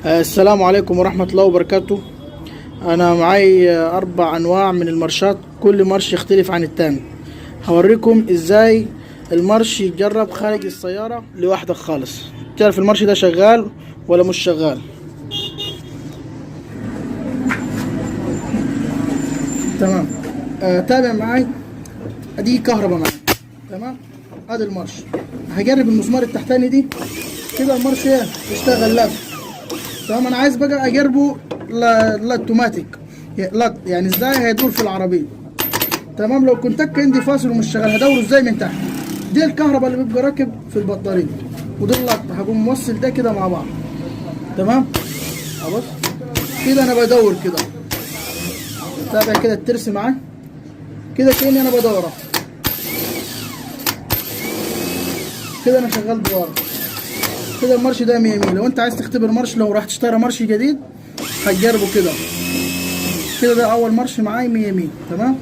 السلام عليكم ورحمة الله وبركاته. أنا معي 4 أنواع من المارشات، كل مارش يختلف عن التاني. هوريكم إزاي المارش يتجرب خارج السيارة لوحدك خالص، تعرف المارش ده شغال ولا مش شغال. تمام. تابع معاي. أدي كهرباء معاي. تمام. أدي المارش. هجرب المسمار التحتاني دي كده المارش يشتغل لف. تمام. انا عايز بقى اجربه لا اوتوماتيك، لا يعني ازاي هيدور في العربيه. تمام. لو كنت عندي فاصل ومش شغال هدوره ازاي من تحت. دي الكهرباء اللي بيبقى راكب في البطاريه، ودي اللط هقوم موصل ده كده مع بعض. تمام. ابص كده انا بدور كده، تابع كده الترس معاه كده كاني انا بدوره كده، انا شغال دواره كده. المارش ده 100 100. لو انت عايز تختبر مارش، لو راح تشتري مارش جديد هتجربه كده. ده اول مارش معاي 100 100. تمام.